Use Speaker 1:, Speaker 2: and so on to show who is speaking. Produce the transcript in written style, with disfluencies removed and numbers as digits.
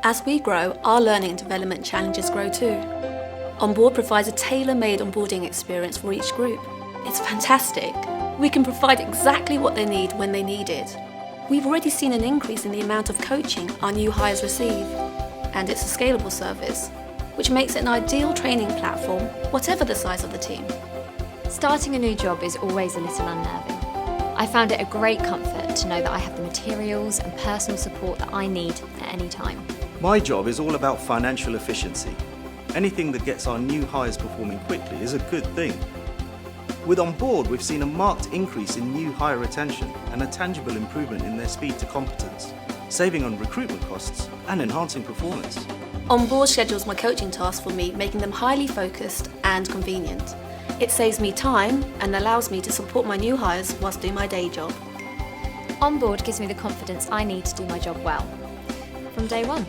Speaker 1: As we grow, our learning and development challenges grow too. Onboard provides a tailor-made onboarding experience for each group. It's fantastic. We can provide exactly what they need when they need it. We've already seen an increase in the amount of coaching our new hires receive, and it's a scalable service, which makes it an ideal training platform, whatever the size of the team.
Speaker 2: Starting a new job is always a little unnerving. I found it a great comfort to know that I have the materials and personal support that I need at any time.
Speaker 3: My job is all about financial efficiency. Anything that gets our new hires performing quickly is a good thing. With Onboard, we've seen a marked increase in new hire retention and a tangible improvement in their speed to competence, saving on recruitment costs and enhancing performance.
Speaker 1: Onboard schedules my coaching tasks for me, making them highly focused and convenient. It saves me time and allows me to support my new hires whilst doing my day job.
Speaker 2: Onboard gives me the confidence I need to do my job well from day one.